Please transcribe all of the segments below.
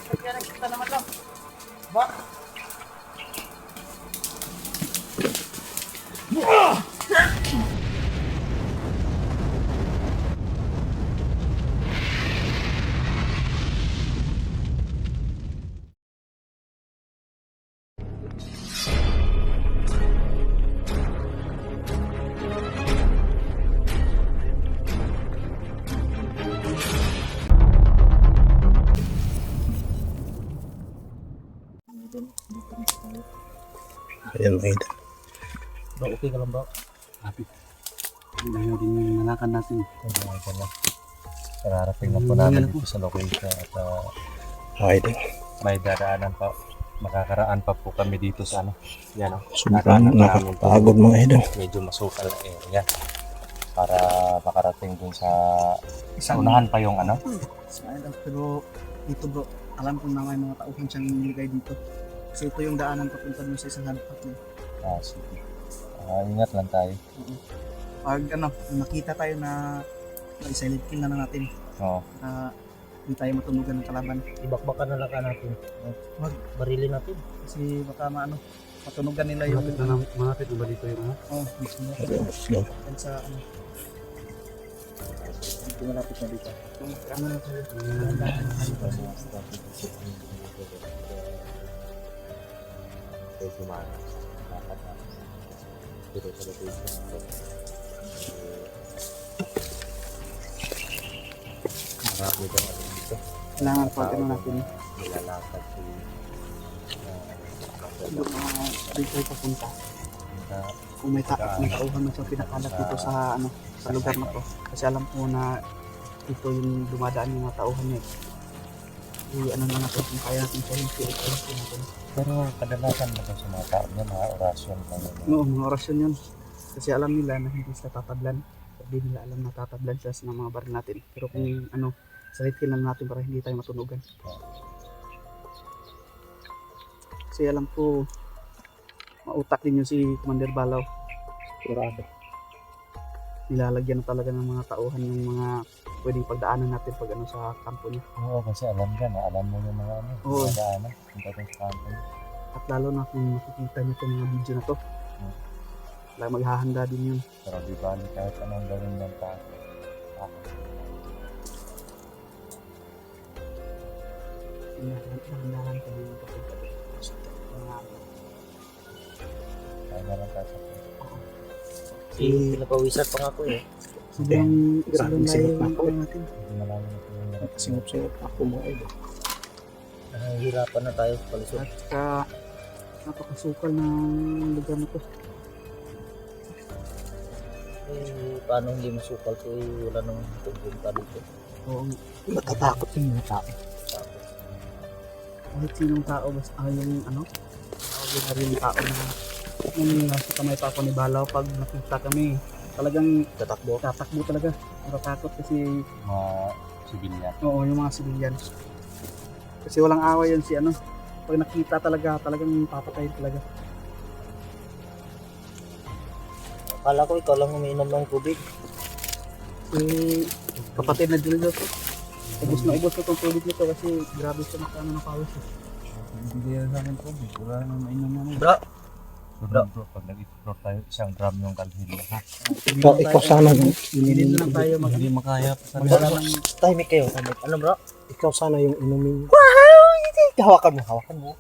Kaya nakita naman lang. Ba? Ayan mga idol. Bro, okay ka lang bro? Happy. Ngayon din yung nalakan natin. Mga idol na. Kararating na po namin dito sa location at Mga idol. may daraanan pa. Makakaraan pa po kami dito sa ano. Yan o. Sobrang nakakapagod mga idol. Medyo masukal na area. Para makarating dun sa unahan pa yung ano. Pero dito bro, alam ko na may mga tauhan siyang nilagay dito. Kasi ito yung daanan papunta dun sa isang hanapat niya. Sige. Ingat lang tayo. Pag nakita tayo na silent kill na natin. Oo. Hindi tayo matunugan ng kalaban. Ibakbakan na lang natin. Wag. Barilin natin. Kasi baka matunugan nila yung... Malapit na ba dito yung ano? Oo, mismo. Yan sa ano. Dito malapit na dito. Ano na tayo? Marami daw ano dito. Kailangan pag ano natin. Nilalakad si Yung mga dito papunta. Kung may tauhan na siyang pinakalat dito sa sa lugar na to. Kasi alam ko na ito yung dumadaan yung mga tauhan niya. Ano lang natin kung kaya natin siya yung PHP natin. Pero kadalasan ba sa mga tao niya, mga orasyon lang yun? Oo, mga orasyon yun. Kasi alam nila na hindi sila tatablan. Hindi nila alam na tatablan sila sa mga baril natin. Pero kung salitin lang natin para hindi tayo matunugan. Kasi alam ko, mautak din yun si Commander Balaw. Sigurado. Nilalagyan na talaga ng mga tauhan yung mga pwedeng pagdaanan natin pag sa kampo niya. Oo, kasi alam ka na, alam mo yung mga Oo. mga daanan, yung dating sa kanto niya. At lalo na kung makikita niyo itong mga video na to. Wala maghahanda din yun. Pero di bali kahit anong gawin ng tao. Dahan-dahan kami yung kapag Kaya na lang tayo sa Pinapawisan pa nga ako eh. sobrang grabe sobrang singot layo na yung ako. natin. hindi malaman ito yung hirap. Singop-singop ako mga idol. Nahihirapan na tayo sa palisod. At saka napakasukal ng lugar na to. Paano hindi masukal to wala nang pupunta dito. Oo, Matatakot yung mga tao. kahit sinong tao basta yung ordinary yung tao na yung nasa kamay pa ako ni Balaw pag nakita kami talagang tatakbo talaga. Natatakot kasi Mga sibilyan. yung mga civilian. Kasi walang away yun si pag nakita talagang papatayin talaga. Akala ko ikaw lang umiinom ng tubig. Si kapatid na Julius, ubos na itong tubig nito kasi grabe siya ng pawis. Hindi yan sa akin tubig. Wala nang mainom naman. Bro! Bro, pag nag-explore tayo, isang gram yung kalhin mo. Ikaw sana yung Hindi na lang tayo Hindi makaya pa sa Tahimik kayo. Tahimik. Ano bro? ikaw sana yung inumin. Hawakan mo.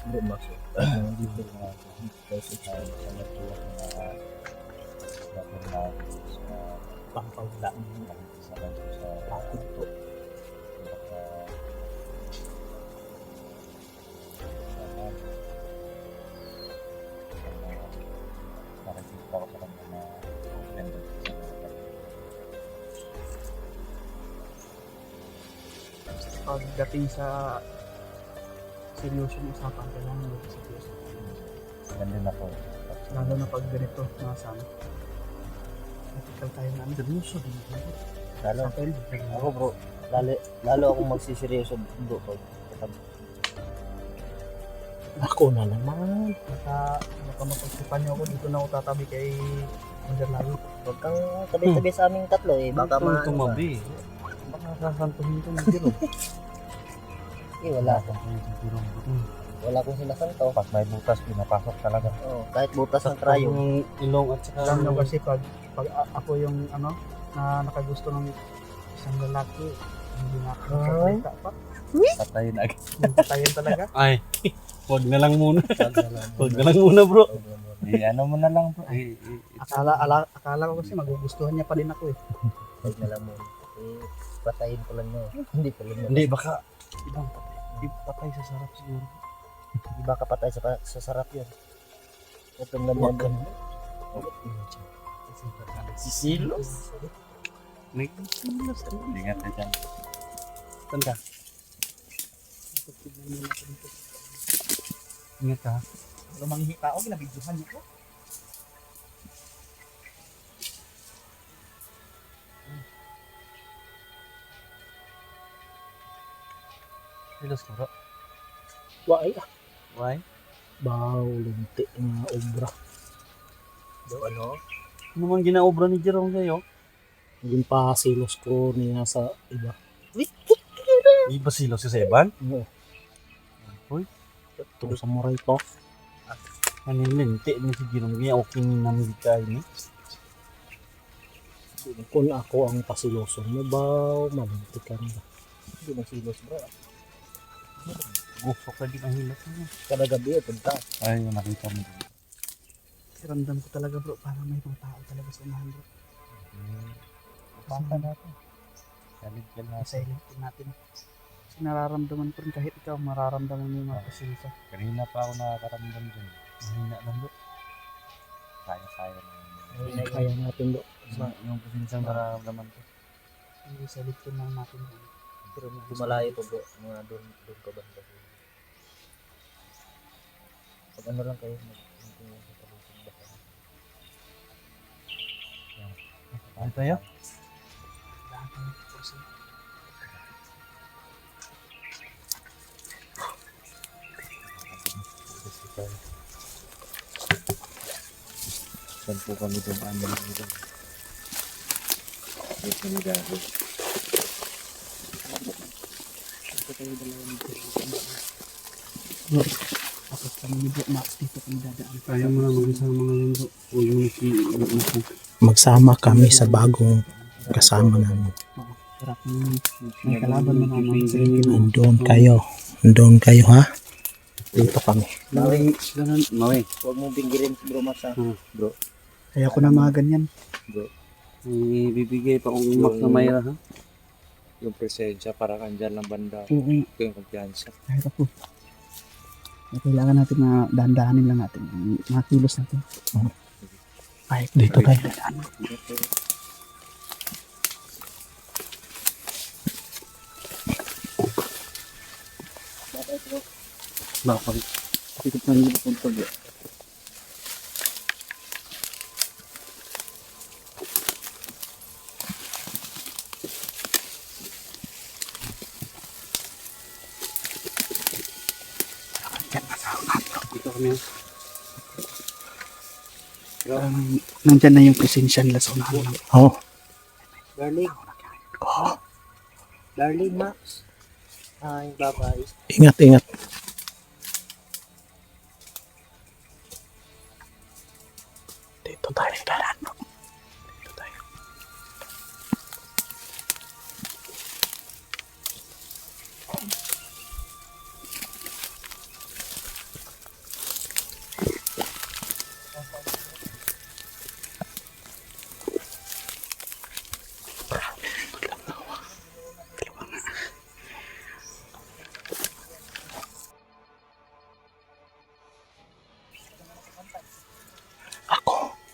Bro, masuk. Dito nga. Kasi tayo sa natuwa na natin sa pangpaglaan sa atin po. Nakikita ko sa kanya na open pagdating sa seryosong usapan, kailangan maging seryoso. Ganun ako. Lalo na pag ganito, nasaan. Ethical tayo na seryoso. Lalo. Sa akin, Ako bro. Lalo akong magsiseryoso bro. Pag Ako na naman. Baka mapagsipan niyo ako dito na ako tatabi kay Under Lalo. Huwag kang tabi-tabi sa aming tatlo eh. Baka Ito maano ka. tumabi. Baka sasantuhin ko ng Jiro. Eh, wala. Sasantuhin si Jiro. Wala akong sinasanto. Pag may butas, pinapasok talaga. Oh, kahit butas ng trayo. Yung ilong at saka Alam niyo kasi pag ako yung ano na nakagusto ng isang lalaki, hindi na ako nagsasalita pa. patayin agad. Patayin talaga. Ay, wag na lang muna. Wag na lang muna bro. Ano mo na lang bro. Akala ko kasi magugustuhan niya pa din ako eh. Huwag na lang mo. Eh, patayin ko lang nyo. Hindi ko lang. Hindi, baka ibang patay sa sarap siguro. Di ba kapatay sa sarap yun? Itong ganyan din. Sisilos. May sisilos. Ingat na dyan. Saan ka? Ingat ka. Lumanghi tao, ginabidyohan niya ko. Silos ka bro. Why? Why? Baw, linti nga obra. Ano? Ano man ginaobra ni Jerome sa'yo? Naging pasilos ko niya sa iba. Di ba silos si Seban? Oo. Uy, Ito sa muray ko. ano yung linti ni si Jerome? Kaya okay ni namin kayo ni. Kung ako ang pasiloson mo, baw, malinti ka na. Hindi na silos bro. Gusok ka din ang hilas mo. Kada gabi eh, punta. Ay, nakita mo. Ramdam ko talaga bro, parang may mga tao talaga sa unahan bro. Baka natin. Galit ka na. Silent din natin. Kasi nararamdaman ko rin kahit ikaw, mararamdaman mo yung mga pasilsa. Kanina pa ako nakakaramdam dyan. Mahina lang bro. Kaya-kaya lang. Kaya natin do. Yung posinsang nararamdaman ko. Hindi salitin lang natin. Pero medyo malayo po bro. Mga doon ka banda. Pag ano lang kayo. Ano tayo? Lahat ng person. Saan po kami doon? Ano dito? Ito ni Gabi. Ito tayo dalawang tapos kami ni Bro Max dito kami dadaan. Kaya mo na mag-isama ngayon bro. O yung Magsama kami sa bagong kasama namin. Sarap yung may kalaban na naman sa inyo. Andun kayo ha? Dito kami. Mawi, ganun. Mawi. Huwag mong binggirin si bro Max ha. Bro. kaya ko na mga ganyan. May bibigay pa akong Max na Mayra ha? Yung presensya para kandyan lang banda. Oo, Ito yung kumpiyansa. kahit ako. Kailangan natin na dahan-dahanin lang natin. Mga kilos natin. Ay, dito tayo. Bakit? Dito tayo punta bro. Dito kami. Nandyan na yung presensya nila sa unahan lang. Oh, Darling. Darling Max. Ay, bye-bye. ingat. Dito tayo. Dito tayo.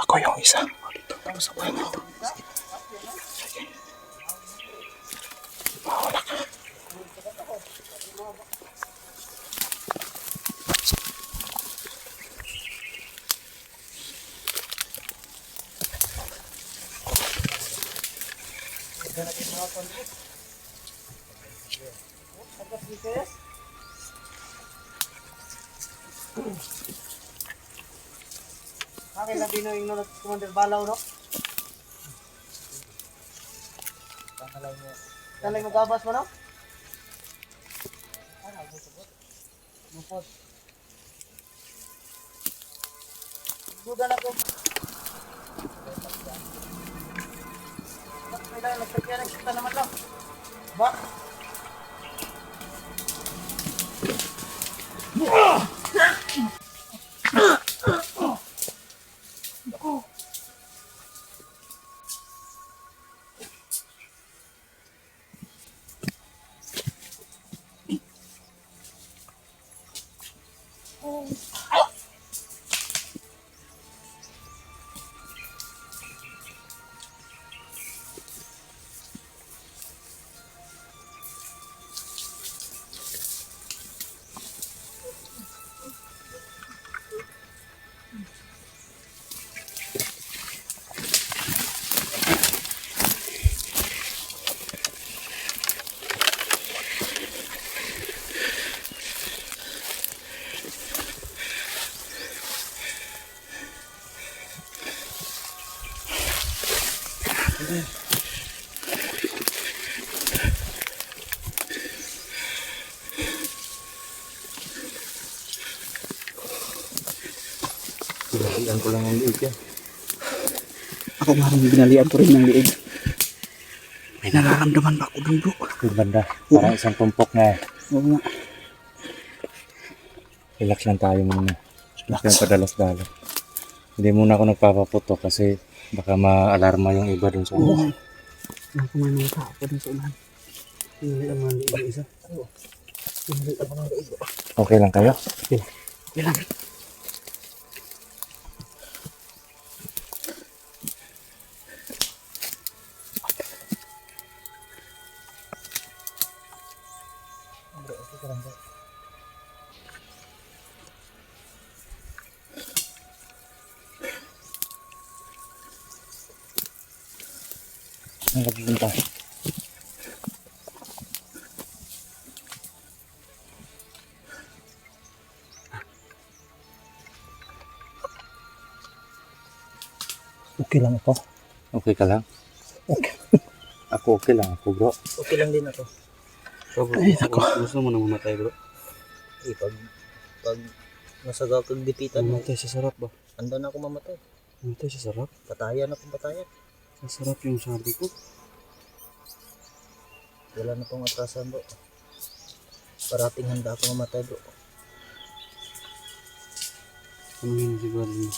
Ako yung isa. Dito sa bahay nito. Sige. Mawala ka. Akin labi no yung nunod Commander Balaw, no? Talay mo gabas mo, no? Bukod. Duda na ko. May lang, nagtagyan kita naman lang. Ba? Pinalian ko lang ang liig yan. Ako nga rin binalian ko rin ng liig. May nararamdaman ba ako dun, bro? Yung banda, parang isang tumpok na. Oo nga. Relax lang tayo muna. Relax lang padalas-dalas. Hindi muna ako nagpapaputo kasi baka ma-alarma yung iba dun sa Oo. ulo. Nakumain ng tao ko dun sa unahan. Pinali ang mga liig isa. Pinali ang mga liig. Okay lang kayo? Okay lang. Ang kapunta. Okay lang ako. Okay ka lang? Okay. Ako okay lang ako, bro. Okay lang din ako. So, bro, gusto mo na mamatay, bro? Eh, pag nasaga kang dipitan mo, Mamatay sa sarap ba? handa na ako mamatay. Mamatay sa sarap? Patayan akong patayan. Sa sarap yung sabi ko. Wala na pong atrasan, bro. Parating handa ako mamatay, bro. Ano yun siguro mo?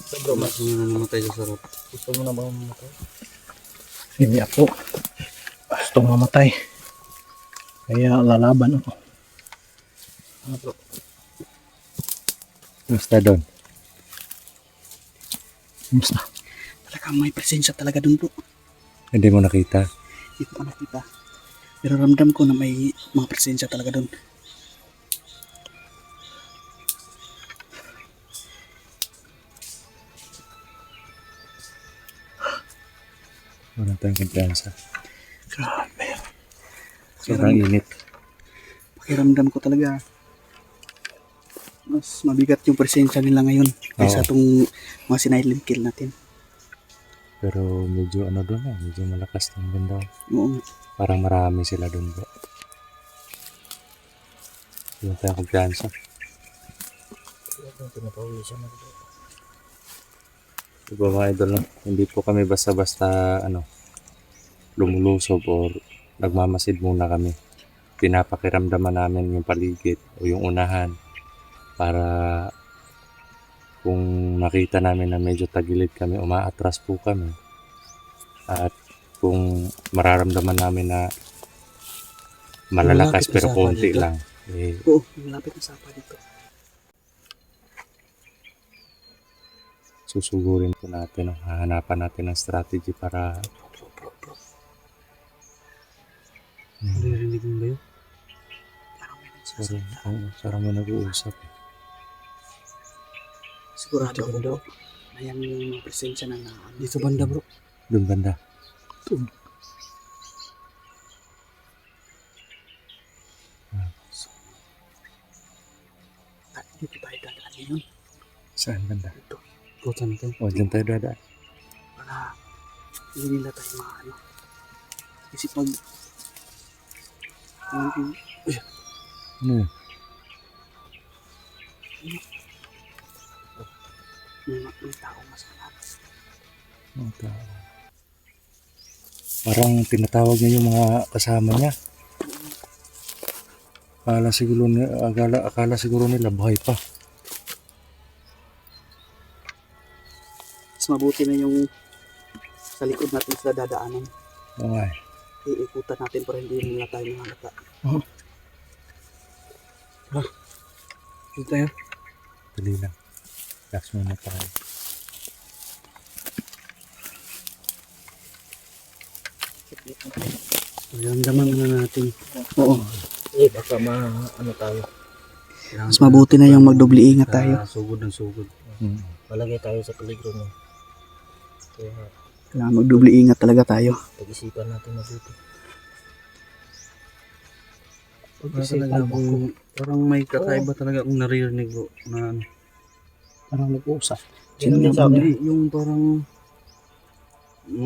So, bro, Gusto mo na mamatay sa sarap. gusto mo na ba mamatay? Hindi ako. Gusto mamatay. Kaya lalaban ako. Ano, bro? Basta doon. Basta. Talaga may presensya talaga dun, bro. Hindi mo nakita. Hindi ko pa nakita. Pero ramdam ko na may mga presensya talaga dun. Wala tayong kumpiyansa. Grabe. Sobrang init. Pakiramdam ko talaga. Mas mabigat yung presensya nila ngayon kaysa Oo. itong mga sinilent kill natin. Pero medyo ano doon medyo malakas ng banda. Oo nga. Parang marami sila doon, bro. Wala tayong kumpiyansa. Pinapawisan na, bro. Diba mga idol, no? Hindi po kami basta-basta lumulusob or nagmamasid muna kami. Pinapakiramdaman namin yung paligid o yung unahan para kung nakita namin na medyo tagilid kami, umaatras po kami. At kung mararamdaman namin na malalakas Malapit na pero sapa konti dito. lang, eh, Oo, malapit na sapa dito. susugurin po natin, hahanapan natin ng strategy para Bro. Naririnig mo ba yun? Parang may nagsasalita. parang may nag-uusap. Sigurado ako, bro. Na yan yung presensya na dito banda, bro. Doon banda. Dito tayo dadaan yun. Saan banda? Ikutan natin. O, dyan tayo dadaan. Para hindi nila tayo maano. Kasi pag Ano yun? may tao masama. Ang tao. Parang tinatawag niya yung mga kasama niya. Akala siguro nila buhay pa. Mas mabuti na yung sa likod natin sila dadaanan. Okay. Iikutan natin para hindi nila tayo makakata. Dito tayo. Dali lang. Relax muna tayo. Ramdaman muna natin. Oo. Baka ano tayo. Mas mabuti na yung magdoble ingat tayo. Sugod ng sugod. Malagay tayo sa peligro mo. Kaya Kailangan magdoble ingat talaga tayo. pag-isipan natin mabuti. Parang may kakaiba talaga akong naririnig bro. Na ano. Parang nag-uusap. Sino nga sa ba akin?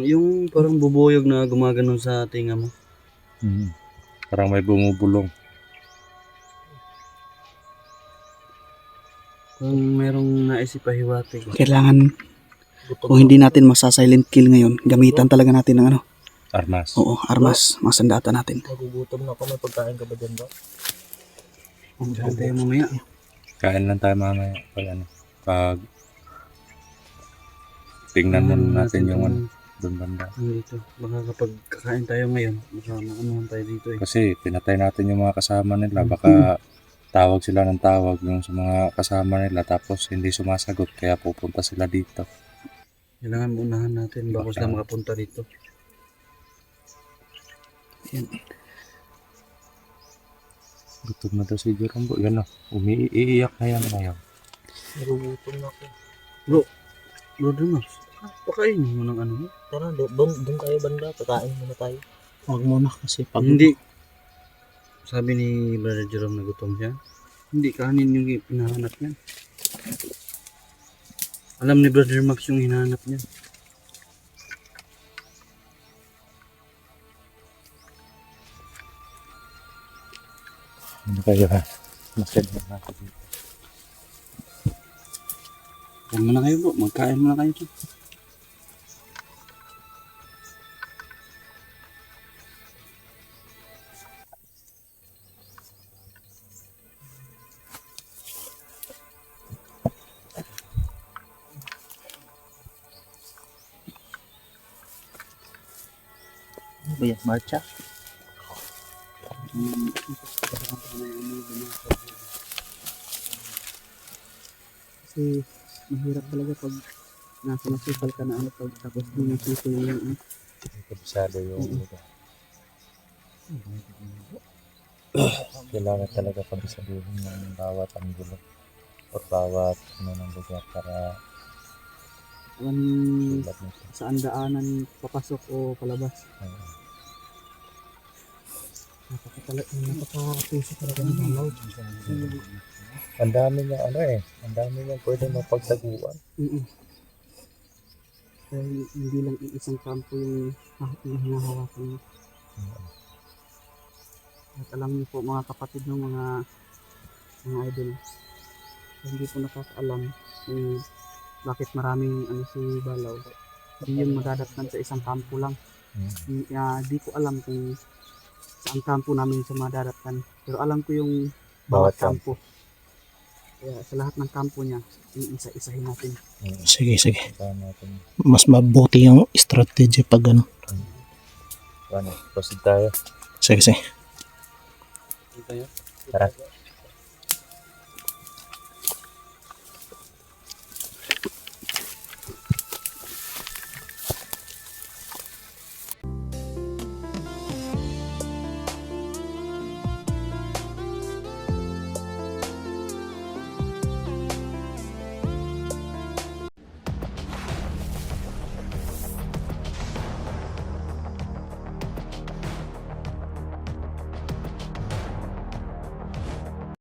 Yung parang bubuyog na gumaganon sa tinga mo. Parang may bumubulong. Kung merong naisip pahiwatig. Kailangan, kung hindi natin masa-silent kill ngayon, gamitan talaga natin ng ano. Armas. Oo, armas. Mga sandata natin. Nagugutom na ako. May pagkain ka ba dyan ba? Diyan tayo mamaya. Kain lang tayo mamaya. Pag tingnan muna natin yung ano, doon banda. Dito. Baka kapag kakain tayo ngayon, baka maanuhan tayo dito eh. Kasi pinatay natin yung mga kasama nila. Baka tawag sila ng tawag yung sa mga kasama nila tapos hindi sumasagot kaya pupunta sila dito. Kailangan unahan natin bago sila makapunta dito. Gutom na daw si Jerome. Yan o. Umiiyak na yan ngayon. Nagugutom na ako. Brother Max, pakainin mo ng ano mo. Tara, doon tayo banda. Pagkain muna tayo. Huwag muna kasi pag Hindi. Sabi ni Brother Jerome na gutom siya. Hindi kanin yung hinahanap niya. Alam ni Brother Max yung hinahanap niya. Ano kayo ha? Masad na natin dito. Kain muna kayo bro, magkain muna kayo dyan. Ano ba yan? Marcha? kasi mahirap talaga pag nasa nasipal ka na ano pag tapos hindi nasipal yung ano. Kabisado yung lugar. Kailangan talaga kabisaduhin ng bawat anggulo o bawat ano ng lugar para Alam sulat nito. saan daanan papasok o palabas. Napaka-puso talaga ng balaw. Ang dami niya ang dami niya pwede mapagtaguan. Dahil hindi lang isang kampo yung hinahawakan mo. At alam niyo po mga kapatid ng mga idol, hindi po nakakaalam kung bakit maraming ano si Balaw. Hindi yung madadatnan sa isang kampo lang. Di ko alam kung saan kampo namin siya madadatnan. Pero alam ko yung bawat kampo. Kaya sa lahat ng kampo niya, iisa-isahin natin. Sige. Natin. Mas mabuti yung strategy pag ano. Proceed tayo. Sige. Tara.